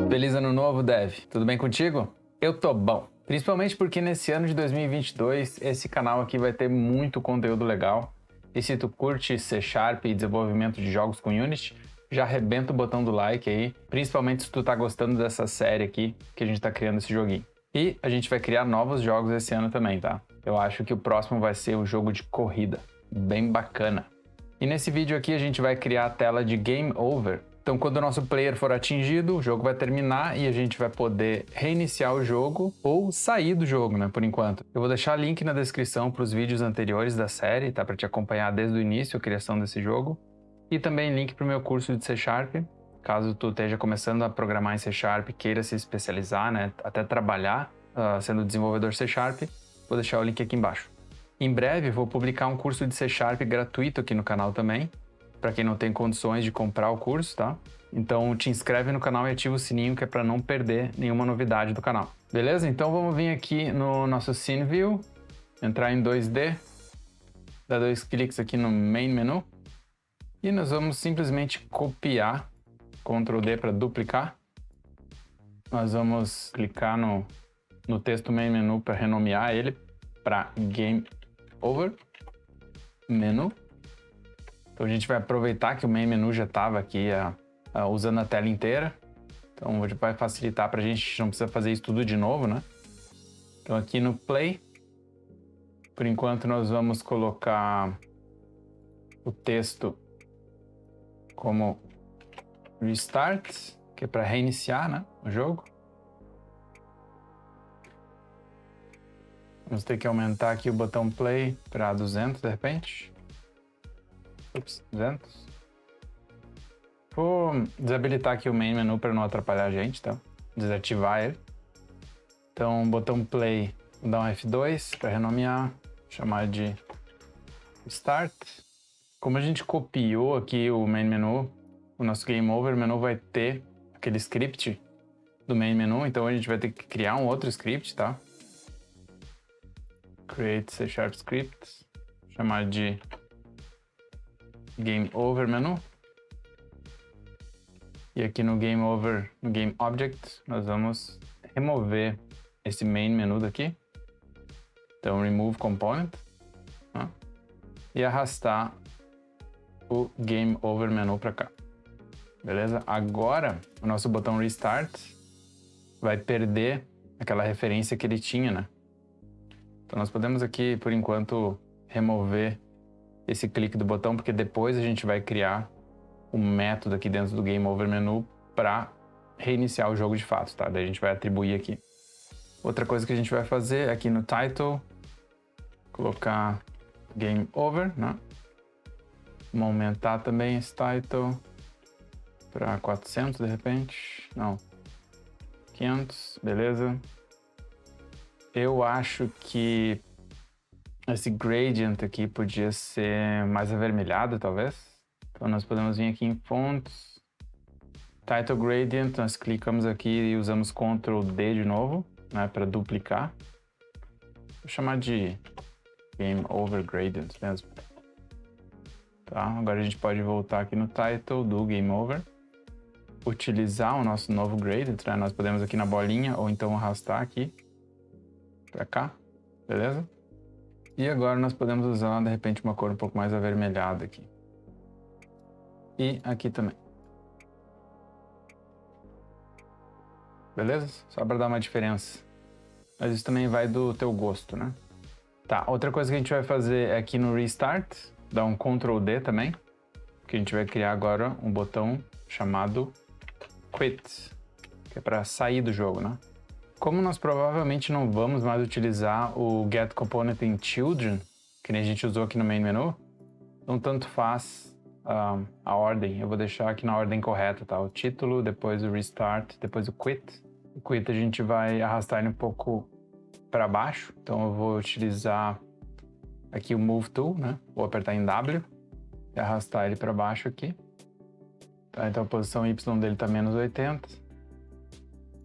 Feliz ano novo, Dev. Tudo bem contigo? Eu tô bom. Principalmente porque nesse ano de 2022, esse canal aqui vai ter muito conteúdo legal. E se tu curte C# e desenvolvimento de jogos com Unity, já arrebenta o botão do like aí, principalmente se tu tá gostando dessa série aqui que a gente tá criando esse joguinho. E a gente vai criar novos jogos esse ano também, tá? Eu acho que o próximo vai ser o jogo de corrida, bem bacana. E nesse vídeo aqui a gente vai criar a tela de Game Over. Então quando o nosso player for atingido, o jogo vai terminar e a gente vai poder reiniciar o jogo ou sair do jogo, né, por enquanto. Eu vou deixar link na descrição para os vídeos anteriores da série, tá, para te acompanhar desde o início a criação desse jogo. E também link para o meu curso de C#, caso tu esteja começando a programar em C#, queira se especializar, né, até trabalhar sendo desenvolvedor C#, vou deixar o link aqui embaixo. Em breve vou publicar um curso de C# gratuito aqui no canal também, para quem não tem condições de comprar o curso, tá? Então te inscreve no canal e ativa o sininho que é para não perder nenhuma novidade do canal. Beleza? Então vamos vir aqui no nosso Scene View, entrar em 2D, dar 2 cliques aqui no Main Menu e nós vamos simplesmente copiar, Ctrl D para duplicar. Nós vamos clicar no texto Main Menu para renomear ele para Game Over Menu. Então a gente vai aproveitar que o main menu já estava aqui usando a tela inteira. Então vai facilitar para a gente não precisa fazer isso tudo de novo, né? Então aqui no Play, por enquanto nós vamos colocar o texto como Restart, que é para reiniciar, né, o jogo. Vamos ter que aumentar aqui o botão Play para 200 de repente. Ups, 200. Vou desabilitar aqui o main menu para não atrapalhar a gente, tá? Desativar ele. Então, botão play, vou dar um F2 para renomear, chamar de Start. Como a gente copiou aqui o main menu, o nosso Game Over menu vai ter aquele script do main menu, então a gente vai ter que criar um outro script, tá? Create C# script, chamar de Game Over menu. E aqui no Game Over, no Game Object, nós vamos remover esse main menu daqui. Então, Remove Component. Tá? E arrastar o Game Over menu para cá. Beleza? Agora, o nosso botão Restart vai perder aquela referência que ele tinha, né? Então, nós podemos aqui, por enquanto, remover esse clique do botão, porque depois a gente vai criar um método aqui dentro do Game Over menu para reiniciar o jogo de fato, tá? Daí a gente vai atribuir aqui. Outra coisa que a gente vai fazer aqui no Title, colocar Game Over, né? Vamos aumentar também esse Title para 400 de repente, não, 500, beleza. Eu acho que esse gradient aqui podia ser mais avermelhado, talvez. Então nós podemos vir aqui em Fonts, Title Gradient, nós clicamos aqui e usamos Ctrl D de novo, né, para duplicar. Vou chamar de Game Over Gradient mesmo. Tá, agora a gente pode voltar aqui no Title do Game Over, utilizar o nosso novo Gradient, né? Nós podemos aqui na bolinha ou então arrastar aqui para cá, beleza? E agora nós podemos usar de repente uma cor um pouco mais avermelhada aqui. E aqui também. Beleza? Só para dar uma diferença. Mas isso também vai do teu gosto, né? Tá, outra coisa que a gente vai fazer é aqui no Restart, dar um Ctrl D também, que a gente vai criar agora um botão chamado Quit, que é para sair do jogo, né? Como nós provavelmente não vamos mais utilizar o Get Component in Children, que nem a gente usou aqui no Main Menu, então tanto faz a ordem, eu vou deixar aqui na ordem correta, tá? O título, depois o Restart, depois o Quit. O Quit a gente vai arrastar ele um pouco para baixo, então eu vou utilizar aqui o Move Tool, né? Vou apertar em W e arrastar ele para baixo aqui. Tá? Então a posição Y dele está menos 80.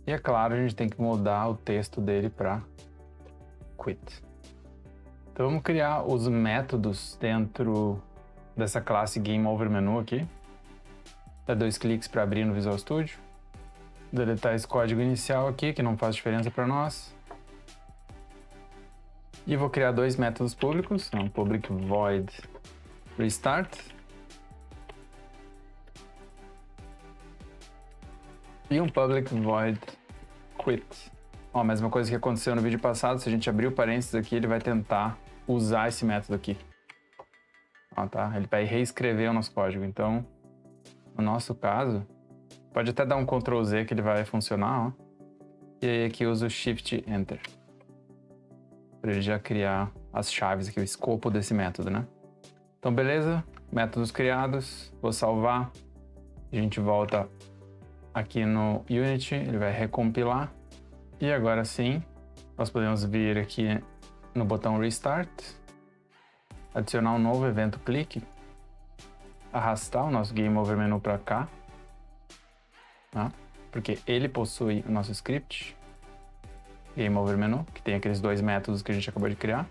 E é claro, a gente tem que mudar o texto dele para Quit. Então vamos criar os métodos dentro dessa classe Game Over Menu aqui. Dá 2 cliques para abrir no Visual Studio. Deletar esse código inicial aqui, que não faz diferença para nós. E vou criar dois métodos públicos, um public void restart e um public void quit. Ó, a mesma coisa que aconteceu no vídeo passado, se a gente abrir o parênteses aqui, ele vai tentar usar esse método aqui. Ó, tá? Ele vai reescrever o nosso código. Então, no nosso caso, pode até dar um Ctrl Z que ele vai funcionar, ó. E aí aqui usa o Shift Enter. Para ele já criar as chaves aqui, o escopo desse método, né? Então, beleza. Métodos criados. Vou salvar. A gente volta aqui no Unity. Ele vai recompilar. E agora sim, nós podemos vir aqui no botão Restart. Adicionar um novo evento clique. Arrastar o nosso Game Over menu para cá. Tá? Porque ele possui o nosso script. Game Over Menu, que tem aqueles dois métodos que a gente acabou de criar.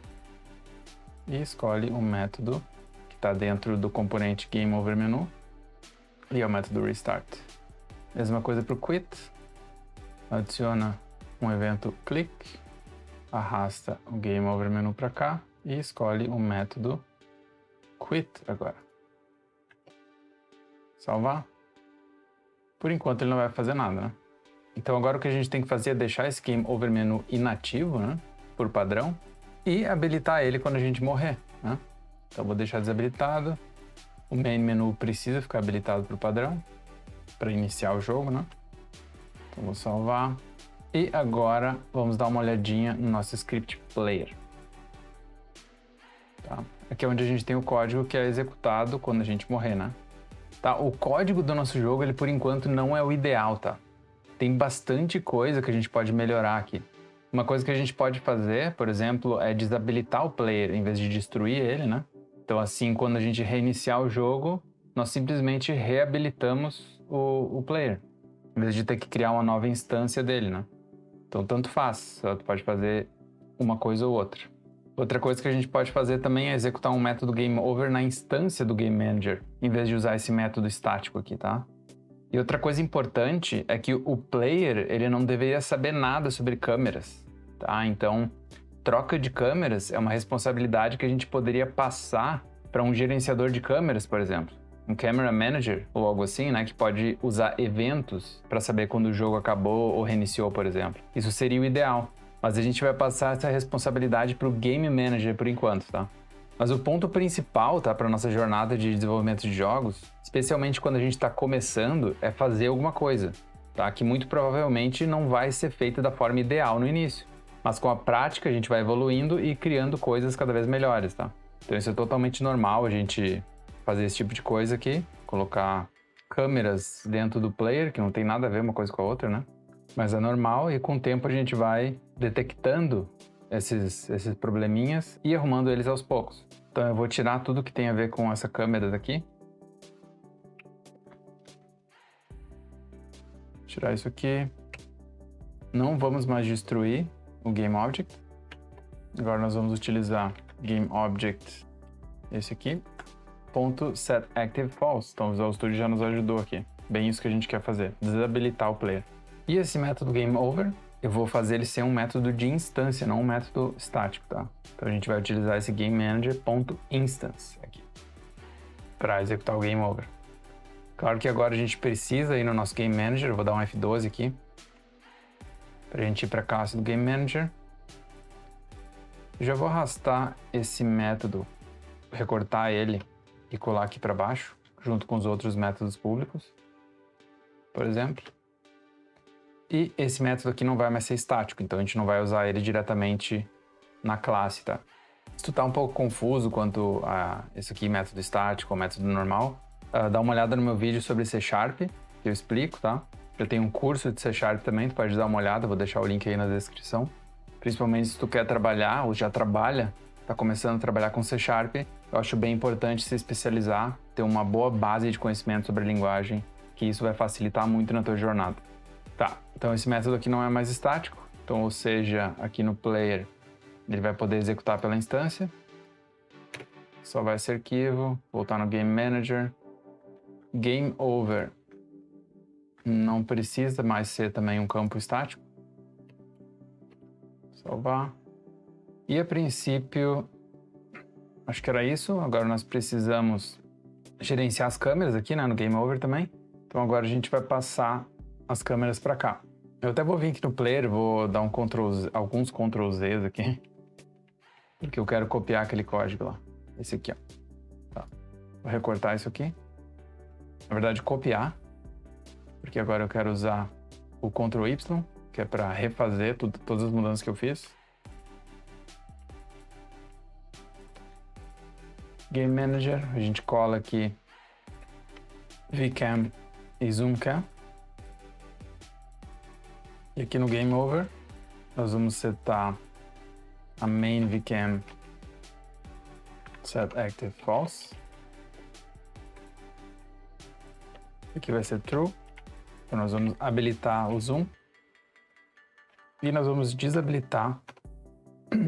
E escolhe o método que está dentro do componente Game Over Menu. E é o método Restart. Mesma coisa para o Quit. Adiciona um evento Click. Arrasta o Game Over Menu para cá. E escolhe o método Quit agora. Salvar. Por enquanto ele não vai fazer nada, né? Então agora o que a gente tem que fazer é deixar esse Game Over Menu inativo, né? Por padrão. E habilitar ele quando a gente morrer, né? Então vou deixar desabilitado. O Main Menu precisa ficar habilitado por padrão. Para iniciar o jogo, né? Então vou salvar. E agora vamos dar uma olhadinha no nosso Script Player. Tá? Aqui é onde a gente tem o código que é executado quando a gente morrer, né? Tá? O código do nosso jogo, ele por enquanto não é o ideal, tá? Tem bastante coisa que a gente pode melhorar aqui. Uma coisa que a gente pode fazer, por exemplo, é desabilitar o player em vez de destruir ele, né? Então assim, quando a gente reiniciar o jogo, nós simplesmente reabilitamos o player, em vez de ter que criar uma nova instância dele, né? Então tanto faz, só tu pode fazer uma coisa ou outra. Outra coisa que a gente pode fazer também é executar um método Game Over na instância do Game Manager, em vez de usar esse método estático aqui, tá? E outra coisa importante é que o player, ele não deveria saber nada sobre câmeras, tá? Então, troca de câmeras é uma responsabilidade que a gente poderia passar para um gerenciador de câmeras, por exemplo. Um Camera Manager ou algo assim, né? Que pode usar eventos para saber quando o jogo acabou ou reiniciou, por exemplo. Isso seria o ideal. Mas a gente vai passar essa responsabilidade para o Game Manager por enquanto, tá? Mas o ponto principal, tá, para nossa jornada de desenvolvimento de jogos, especialmente quando a gente está começando, é fazer alguma coisa, tá? Que muito provavelmente não vai ser feita da forma ideal no início. Mas com a prática a gente vai evoluindo e criando coisas cada vez melhores, tá? Então isso é totalmente normal a gente fazer esse tipo de coisa aqui, colocar câmeras dentro do player, que não tem nada a ver uma coisa com a outra, né? Mas é normal e com o tempo a gente vai detectando esses probleminhas e arrumando eles aos poucos. Então eu vou tirar tudo que tem a ver com essa câmera daqui. Tirar isso aqui. Não vamos mais destruir o GameObject. Agora nós vamos utilizar GameObject, esse aqui, .setActiveFalse. Então o Visual Studio já nos ajudou aqui. Bem isso que a gente quer fazer, desabilitar o player. E esse método GameOver, eu vou fazer ele ser um método de instância, não um método estático, tá? Então a gente vai utilizar esse GameManager.instance aqui para executar o GameOver. Claro que agora a gente precisa ir no nosso Game Manager, eu vou dar um F12 aqui para a gente ir para a classe do Game Manager. Eu já vou arrastar esse método, recortar ele e colar aqui para baixo, junto com os outros métodos públicos, por exemplo. E esse método aqui não vai mais ser estático, então a gente não vai usar ele diretamente na classe, tá? Se tu tá um pouco confuso quanto a esse aqui, método estático ou método normal, dá uma olhada no meu vídeo sobre C#, que eu explico, tá? Eu tenho um curso de C# também, tu pode dar uma olhada, vou deixar o link aí na descrição. Principalmente se tu quer trabalhar ou já trabalha, tá começando a trabalhar com C#, eu acho bem importante se especializar, ter uma boa base de conhecimento sobre a linguagem, que isso vai facilitar muito na tua jornada. Tá, então esse método aqui não é mais estático, então, ou seja, aqui no player ele vai poder executar pela instância. Só vai esse arquivo, voltar no Game Manager, Game Over Não precisa mais ser também um campo estático. Salvar. E a princípio, acho que era isso. Agora nós precisamos gerenciar as câmeras aqui, né, no Game Over também. Então agora a gente vai passar as câmeras para cá. Eu até vou vir aqui no player, vou dar alguns Ctrl Zs aqui, porque eu quero copiar aquele código lá. Esse aqui, ó. Tá. Vou recortar isso aqui. Na verdade, copiar, porque agora eu quero usar o Ctrl Y, que é para refazer todas as mudanças que eu fiz. Game Manager, a gente cola aqui VCam e ZoomCam. E aqui no Game Over, nós vamos setar a main VCam set active false. Aqui vai ser true. Então nós vamos habilitar o zoom. E nós vamos desabilitar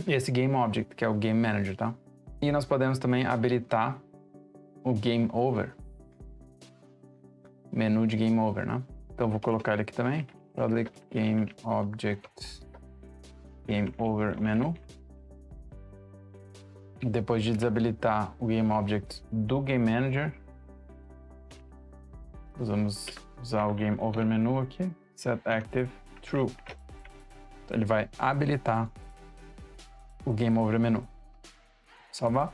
esse Game Object, que é o Game Manager, tá? E nós podemos também habilitar o Game Over. Menu de Game Over, né? Então vou colocar ele aqui também. Public Game Object Game Over Menu. Depois de desabilitar o Game Object do Game Manager, nós vamos usar o Game Over Menu aqui. Set Active True. Então ele vai habilitar o Game Over Menu. Salvar.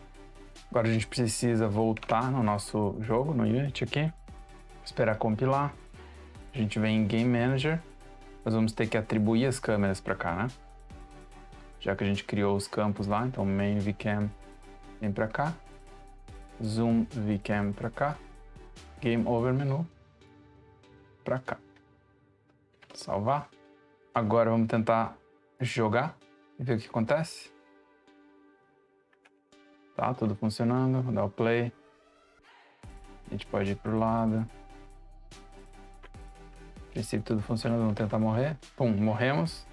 Agora a gente precisa voltar no nosso jogo, no Unity aqui. Esperar compilar. A gente vem em Game Manager. Nós vamos ter que atribuir as câmeras para cá, né? Já que a gente criou os campos lá, então main VCam vem para cá. Zoom VCam para cá. Game Over Menu para cá. Salvar. Agora vamos tentar jogar e ver o que acontece. Tá, tudo funcionando. Vou dar o play. A gente pode ir pro lado. A princípio tudo funcionando, vamos tentar morrer. Pum, morremos.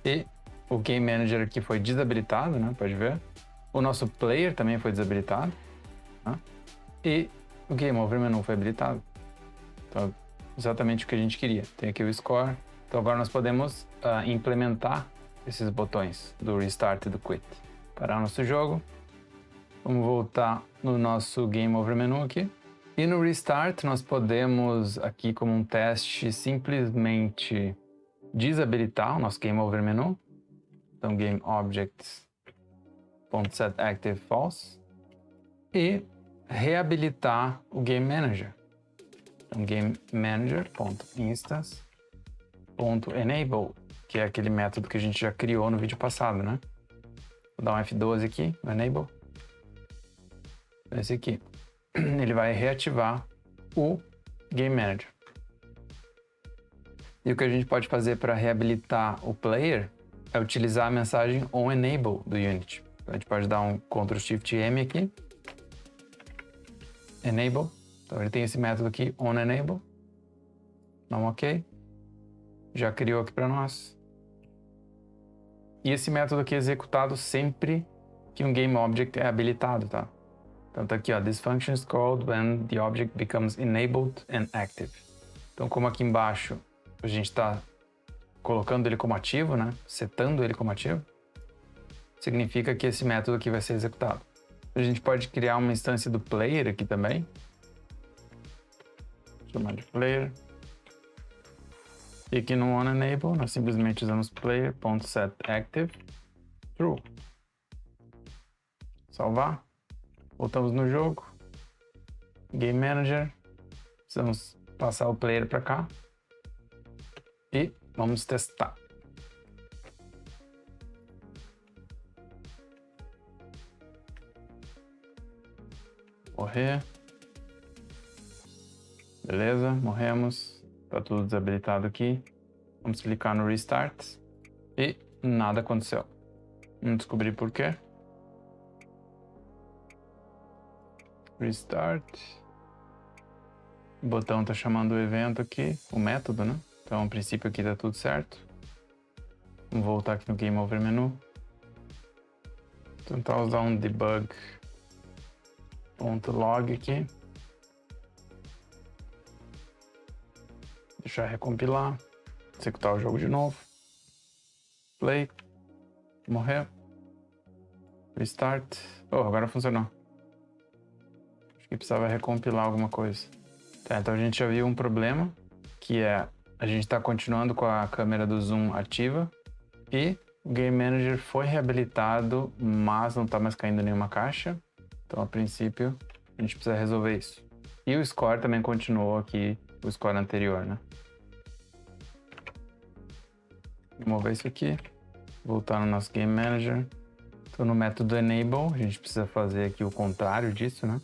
E o Game Manager aqui foi desabilitado, né? Pode ver. O nosso player também foi desabilitado. Né? E o Game Over Menu foi habilitado. Então, exatamente o que a gente queria. Tem aqui o Score. Então agora nós podemos implementar esses botões do Restart e do Quit. Parar nosso jogo. Vamos voltar no nosso Game Over Menu aqui. E no Restart nós podemos, aqui como um teste, simplesmente desabilitar o nosso Game Over Menu. Então, Game Objects.set Active False. E reabilitar o Game Manager. Então, Game Manager.instance.enable, que é aquele método que a gente já criou no vídeo passado, né? Vou dar um F12 aqui, no Enable. Esse aqui. Ele vai reativar o Game Manager. E o que a gente pode fazer para reabilitar o player é utilizar a mensagem onEnable do Unity. Então a gente pode dar um Ctrl Shift M aqui. Enable. Então ele tem esse método aqui, onEnable. Dá um OK. Já criou aqui para nós. E esse método aqui é executado sempre que um Game Object é habilitado, tá? Então tá aqui, ó, this function is called when the object becomes enabled and active. Então como aqui embaixo a gente está colocando ele como ativo, né? Setando ele como ativo, significa que esse método aqui vai ser executado. A gente pode criar uma instância do player aqui também. Chamar de player. E aqui no onEnable nós simplesmente usamos player.setActive true. Salvar. Voltamos no jogo. Game Manager. Precisamos passar o player para cá. E vamos testar. Morrer. Beleza, morremos. Tá tudo desabilitado aqui. Vamos clicar no Restart. E nada aconteceu. Vamos descobrir por quê. Restart. O botão tá chamando o evento aqui, o método, né? Então, a princípio aqui tá tudo certo. Vamos voltar aqui no Game Over Menu. Tentar usar um debug.log aqui. Deixar recompilar. Executar o jogo de novo. Play. Morrer. Restart. Oh, agora funcionou. Acho que precisava recompilar alguma coisa. Tá, então a gente já viu um problema, que é a gente está continuando com a câmera do zoom ativa e o Game Manager foi reabilitado, mas não está mais caindo nenhuma caixa. Então, a princípio, a gente precisa resolver isso. E o score também continuou aqui, o score anterior, né? Vou mover isso aqui, voltar no nosso Game Manager. Então, no método Enable, a gente precisa fazer aqui o contrário disso, né?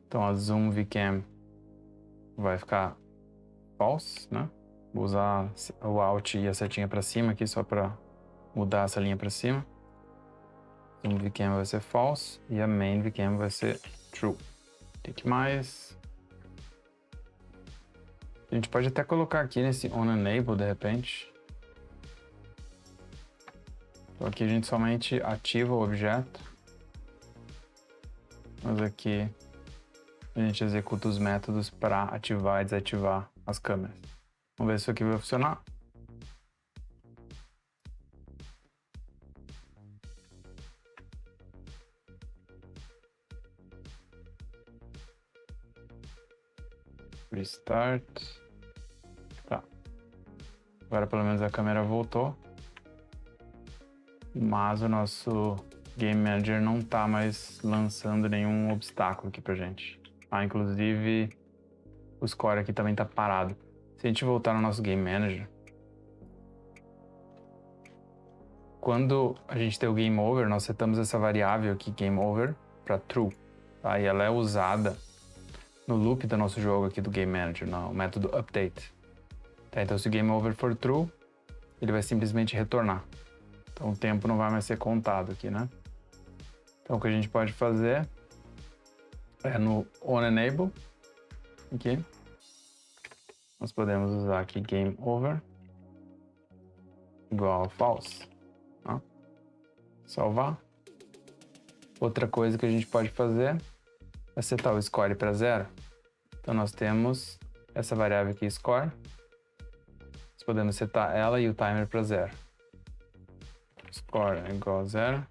Então, a Zoom VCam vai ficar false, né? Vou usar o Alt e a setinha para cima aqui só para mudar essa linha para cima. Zoom VCam vai ser false e a Main VCam vai ser true. Clique mais. A gente pode até colocar aqui nesse On Enable de repente. Então aqui a gente somente ativa o objeto. Mas aqui a gente executa os métodos para ativar e desativar as câmeras. Vamos ver se isso aqui vai funcionar. Restart. Tá. Agora pelo menos a câmera voltou. Mas o nosso Game Manager não está mais lançando nenhum obstáculo aqui pra gente. Ah, inclusive o score aqui também está parado. Se a gente voltar no nosso Game Manager, quando a gente tem o Game Over, nós setamos essa variável aqui, Game Over, para True. Tá? E ela é usada no loop do nosso jogo aqui do Game Manager, no método Update. Tá? Então se o Game Over for True, ele vai simplesmente retornar. Então o tempo não vai mais ser contado aqui, né? Então o que a gente pode fazer é no On Enable, aqui, nós podemos usar aqui Game Over igual a False. Tá? Salvar. Outra coisa que a gente pode fazer é setar o score para 0. Então nós temos essa variável aqui, score. Nós podemos setar ela e o timer para 0. Score é igual a 0.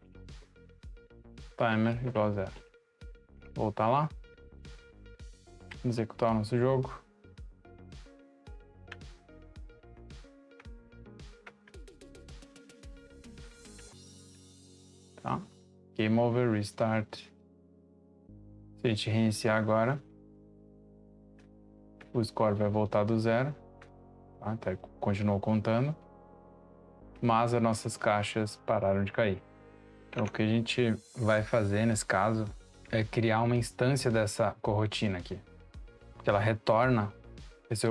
Timer igual a 0. Voltar lá. Executar o nosso jogo. Tá? Game over, restart. Se a gente reiniciar agora, o score vai voltar do 0. Tá? Até continuou contando. Mas as nossas caixas pararam de cair. Então o que a gente vai fazer nesse caso é criar uma instância dessa coroutine aqui. Porque ela retorna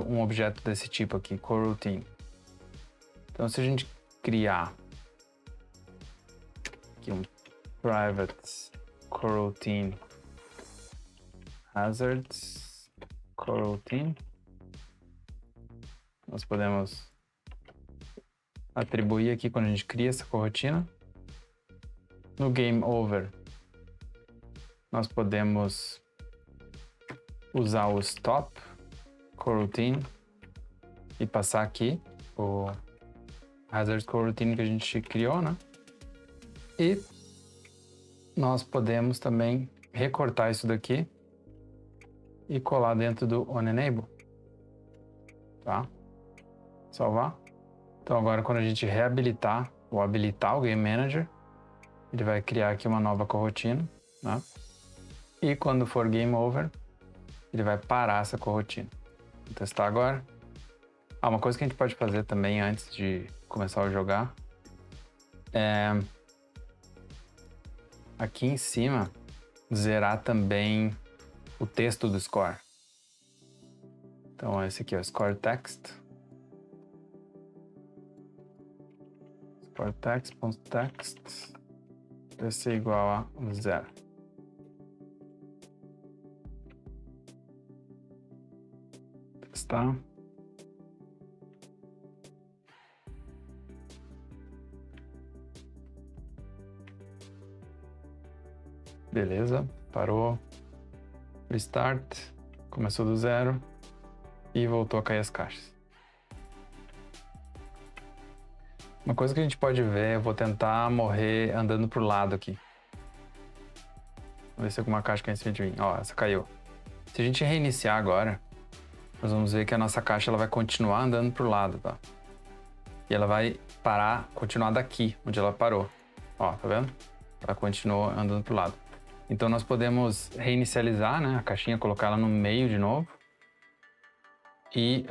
um objeto desse tipo aqui, coroutine. Então se a gente criar aqui um private coroutine hazards coroutine, nós podemos atribuir aqui quando a gente cria essa corotina. No Game Over, nós podemos usar o Stop Coroutine e passar aqui o Hazard Coroutine que a gente criou, né? E nós podemos também recortar isso daqui e colar dentro do On Enable. Tá? Salvar. Então agora quando a gente reabilitar ou habilitar o Game Manager, ele vai criar aqui uma nova corotina, né? E quando for Game Over, ele vai parar essa corotina. Vou testar agora. Uma coisa que a gente pode fazer também antes de começar a jogar é aqui em cima zerar também o texto do score. Então esse aqui é o Score Text. Score Text.text vai ser igual a 0. Testar. Beleza, parou. Restart. Começou do 0. E voltou a cair as caixas. Uma coisa que a gente pode ver, eu vou tentar morrer andando pro lado aqui. Vamos ver se alguma caixa cai em cima de mim. Ó, essa caiu. Se a gente reiniciar agora, nós vamos ver que a nossa caixa ela vai continuar andando pro lado, tá? E ela vai parar, continuar daqui, onde ela parou. Ó, tá vendo? Ela continuou andando pro lado. Então nós podemos reinicializar, né, a caixinha, colocar ela no meio de novo. E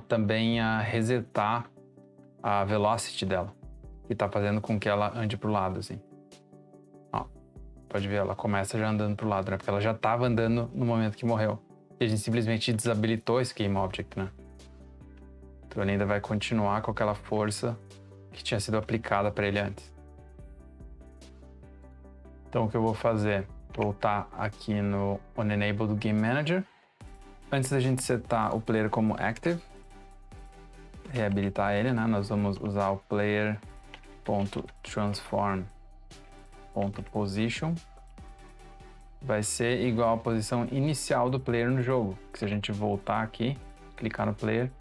também resetar a velocity dela, que tá fazendo com que ela ande pro lado, assim. Ó, pode ver, ela começa já andando pro lado, né? Porque ela já tava andando no momento que morreu. E a gente simplesmente desabilitou esse Game Object, né? Então ele ainda vai continuar com aquela força que tinha sido aplicada para ele antes. Então o que eu vou fazer? Voltar aqui no OnEnable do Game Manager. Antes da gente setar o player como active, reabilitar ele, né? Nós vamos usar o player.transform.position. Vai ser igual à posição inicial do player no jogo. Que se a gente voltar aqui, clicar no player,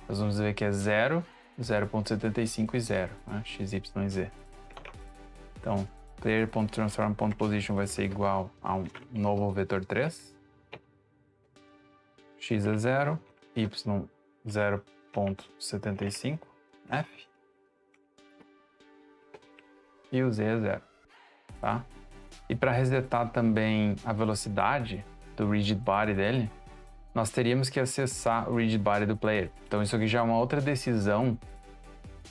nós vamos ver que é 0, 0.75 e 0, né? X, Y e Z. Então, player.transform.position vai ser igual a um novo vetor 3. X é 0, Y 0.75, F. E o Z é 0, tá? E para resetar também a velocidade do rigid body dele, nós teríamos que acessar o rigid body do player. Então isso aqui já é uma outra decisão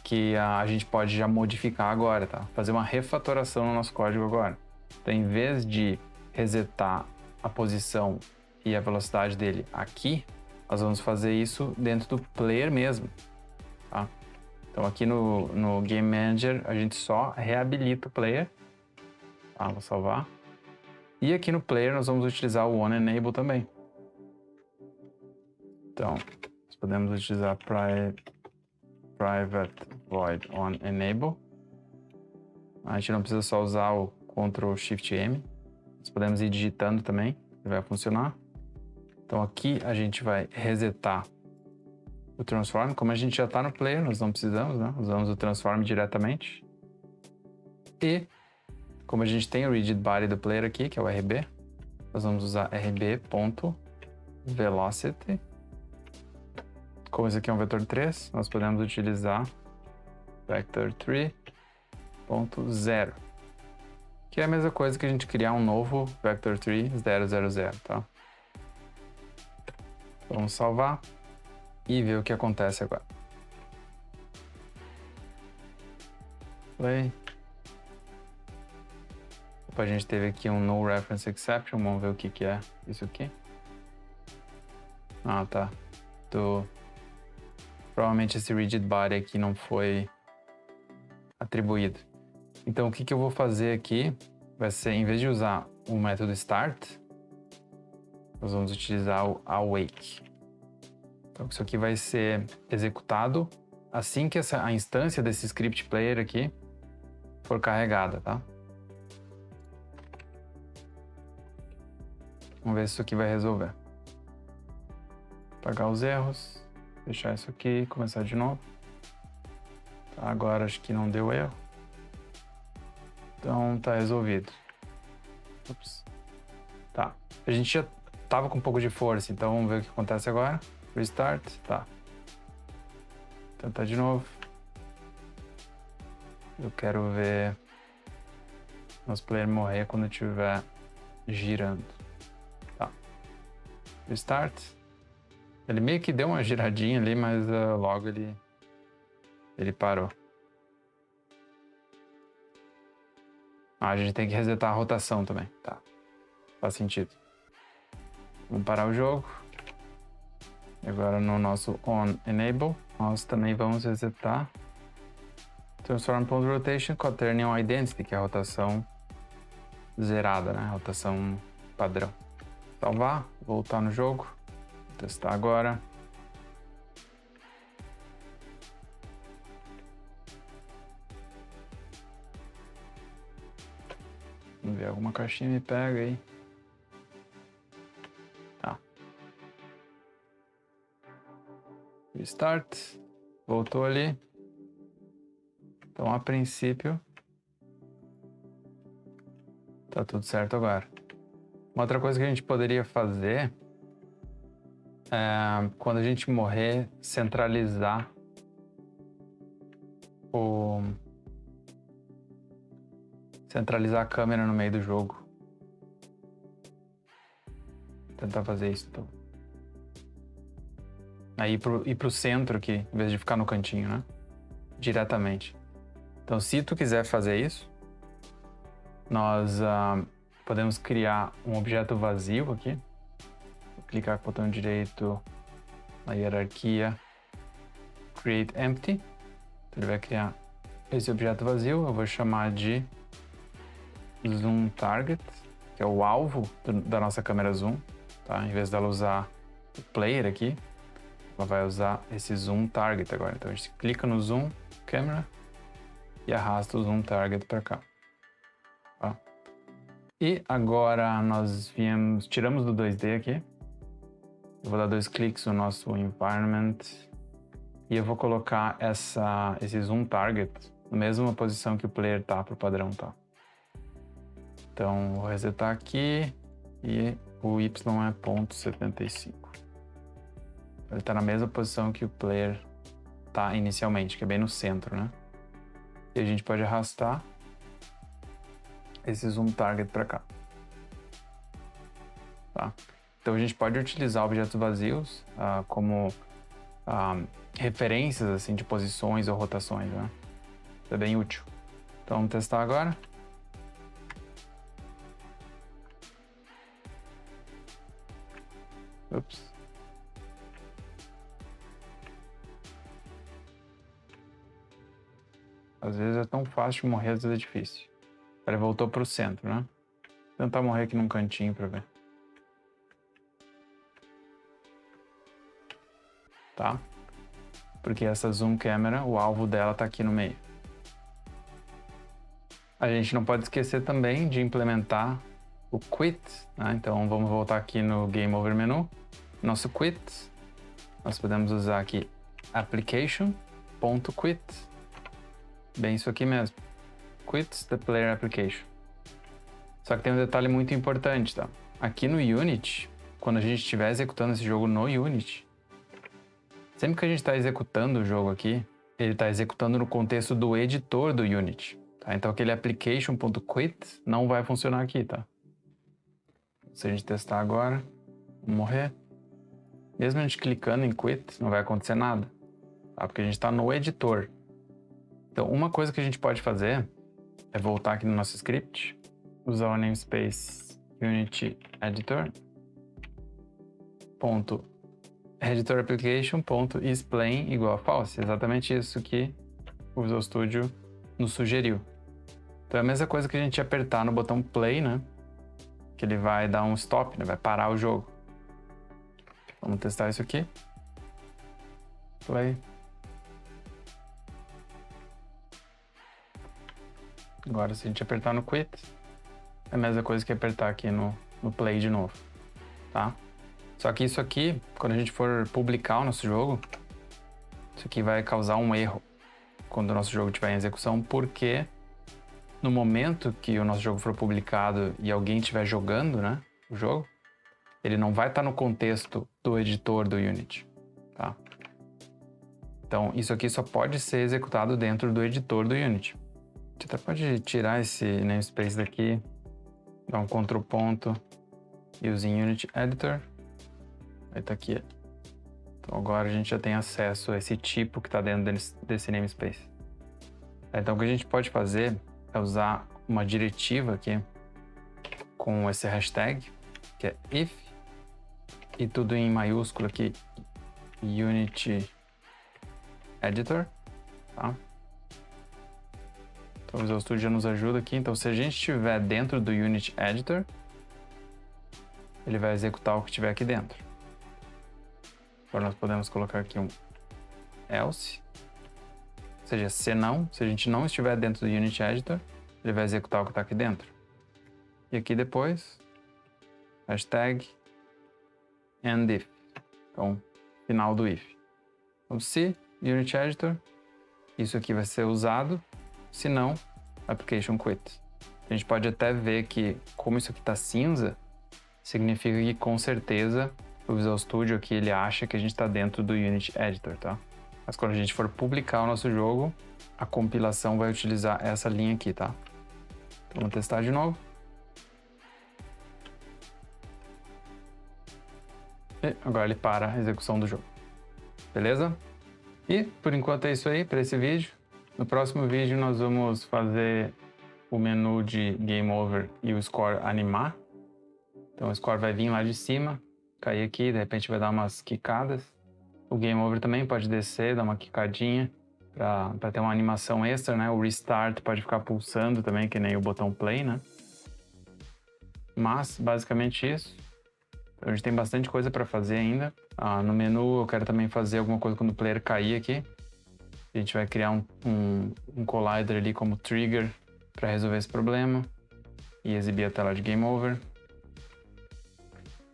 que a gente pode já modificar agora, tá? Fazer uma refatoração no nosso código agora. Então em vez de resetar a posição e a velocidade dele aqui, nós vamos fazer isso dentro do player mesmo, tá? Então aqui no Game Manager a gente só reabilita o player. Tá, vou salvar. E aqui no player nós vamos utilizar o OnEnable também. Então, nós podemos utilizar private void OnEnable. A gente não precisa só usar o Ctrl Shift M. Nós podemos ir digitando também, e vai funcionar. Então aqui a gente vai resetar o transform. Como a gente já está no player, nós não precisamos, né? Usamos o transform diretamente. E como a gente tem o rigid body do player aqui, que é o RB, nós vamos usar rb.velocity. Como esse aqui é um vetor 3, nós podemos utilizar vector3.0, que é a mesma coisa que a gente criar um novo vector3.000, tá? Vamos salvar e ver o que acontece agora. Play. Opa, a gente teve aqui um no reference exception, vamos ver o que que é isso aqui. Ah, tá. Provavelmente esse rigid body aqui não foi atribuído. Então o que que eu vou fazer aqui vai ser, em vez de usar o método start, nós vamos utilizar o awake. Então isso aqui vai ser executado assim que a instância desse script player aqui for carregada, tá? Vamos ver se isso aqui vai resolver. Apagar os erros, fechar isso aqui, começar de novo. Tá, agora acho que não deu erro. Então tá resolvido. Ups. Tá. A gente já tava com um pouco de força, então vamos ver o que acontece agora. Restart, tá. Tentar de novo. Eu quero ver nosso player morrer quando estiver girando. Tá. Restart. Ele meio que deu uma giradinha ali, mas logo ele parou. A gente tem que resetar a rotação também. Tá. Faz sentido. Vamos parar o jogo. E agora no nosso OnEnable, nós também vamos resetar Transform.Rotation Quaternion Identity, que é a rotação zerada, né? Rotação padrão. Salvar, voltar no jogo, testar agora. Vamos ver, alguma caixinha me pega aí. Tá. Restart. Voltou ali. Então, a princípio, tá tudo certo agora. Uma outra coisa que a gente poderia fazer é, quando a gente morrer, centralizar a câmera no meio do jogo. Vou tentar fazer isso, então. Aí ir pro centro aqui, em vez de ficar no cantinho, né? Diretamente. Então, se tu quiser fazer isso, nós podemos criar um objeto vazio aqui. Vou clicar com o botão direito na hierarquia Create Empty. Então, ele vai criar esse objeto vazio. Eu vou chamar de Zoom Target, que é o alvo da nossa câmera zoom. Tá? Em vez dela usar o player aqui, ela vai usar esse Zoom Target agora. Então a gente clica no Zoom Camera e arrasta o Zoom Target para cá. Tá? E agora nós tiramos do 2D aqui. Eu vou dar 2 cliques no nosso Environment e eu vou colocar esse Zoom Target na mesma posição que o player tá para o padrão, tá? Então vou resetar aqui e o Y é 0,75. Ele está na mesma posição que o player está inicialmente, que é bem no centro, né? E a gente pode arrastar esse Zoom Target para cá. Tá? Então a gente pode utilizar objetos vazios como referências assim, de posições ou rotações, né? Isso é bem útil. Então vamos testar agora. Ups. Às vezes é tão fácil de morrer, às vezes é difícil. Ele voltou pro centro, né? Vou tentar morrer aqui num cantinho pra ver. Tá? Porque essa zoom camera, o alvo dela tá aqui no meio. A gente não pode esquecer também de implementar o quit, né? Então vamos voltar aqui no Game Over menu. Nosso quit, nós podemos usar aqui application.quit. Bem isso aqui mesmo. Quit the player application. Só que tem um detalhe muito importante, tá? Aqui no Unity, quando a gente estiver executando esse jogo no Unity, sempre que a gente está executando o jogo aqui, ele está executando no contexto do editor do Unity. Tá? Então aquele application.quit não vai funcionar aqui, tá? Se a gente testar agora, vamos morrer. Mesmo a gente clicando em quit, não vai acontecer nada, tá? Porque a gente está no editor. Então uma coisa que a gente pode fazer é voltar aqui no nosso script, usar o namespace Unity Editor, editor application.isPlain igual a false. Exatamente isso que o Visual Studio nos sugeriu. Então é a mesma coisa que a gente apertar no botão play, né? Que ele vai dar um stop, né? Vai parar o jogo. Vamos testar isso aqui. Play. Agora se a gente apertar no quit, é a mesma coisa que apertar aqui no play de novo, tá? Só que isso aqui, quando a gente for publicar o nosso jogo, isso aqui vai causar um erro quando o nosso jogo estiver em execução, porque no momento que o nosso jogo for publicado e alguém estiver jogando, né, o jogo, ele não vai estar no contexto do editor do Unity, tá? Então, isso aqui só pode ser executado dentro do editor do Unity. A gente até pode tirar esse namespace daqui, dar um Ctrl ponto e usar Unity Editor. Aí tá aqui. Então agora a gente já tem acesso a esse tipo que está dentro desse namespace. Então o que a gente pode fazer é usar uma diretiva aqui com esse hashtag, que é if, e tudo em maiúsculo aqui, Unity Editor, tá? Então o Visual Studio já nos ajuda aqui. Então se a gente estiver dentro do Unity Editor, ele vai executar o que estiver aqui dentro. Agora nós podemos colocar aqui um else, ou seja, se a gente não estiver dentro do Unity Editor, ele vai executar o que está aqui dentro. E aqui depois, hashtag endIf, então final do if. Então, se Unity Editor, isso aqui vai ser usado, se não, Application Quit. A gente pode até ver que, como isso aqui está cinza, significa que com certeza o Visual Studio aqui ele acha que a gente está dentro do Unity Editor, tá? Mas quando a gente for publicar o nosso jogo, a compilação vai utilizar essa linha aqui, tá? Então, vamos testar de novo. E agora ele para a execução do jogo. Beleza? E por enquanto é isso aí para esse vídeo. No próximo vídeo nós vamos fazer o menu de Game Over e o Score animar. Então o Score vai vir lá de cima, cair aqui, de repente vai dar umas quicadas. O Game Over também pode descer, dar uma quicadinha para ter uma animação extra, né? O Restart pode ficar pulsando também, que nem o botão Play, né? Mas basicamente isso. A gente tem bastante coisa para fazer ainda. No menu eu quero também fazer alguma coisa quando o player cair aqui. A gente vai criar um collider ali como trigger para resolver esse problema e exibir a tela de Game Over.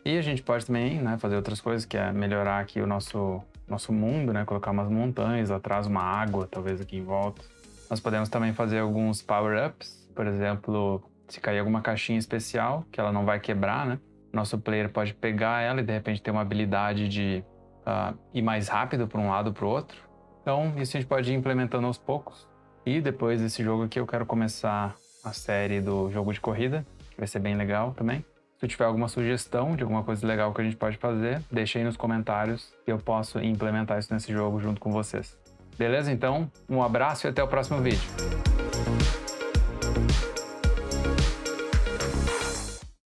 E a gente pode também, né, fazer outras coisas, que é melhorar aqui o nosso mundo, né? Colocar umas montanhas atrás, uma água talvez aqui em volta. Nós podemos também fazer alguns power-ups, por exemplo, se cair alguma caixinha especial, que ela não vai quebrar, né? Nosso player pode pegar ela e de repente ter uma habilidade de ir mais rápido para um lado ou para o outro. Então isso a gente pode ir implementando aos poucos. E depois desse jogo aqui eu quero começar a série do jogo de corrida, que vai ser bem legal também. Se tiver alguma sugestão de alguma coisa legal que a gente pode fazer, deixa aí nos comentários que eu posso implementar isso nesse jogo junto com vocês. Beleza? Então, um abraço e até o próximo vídeo.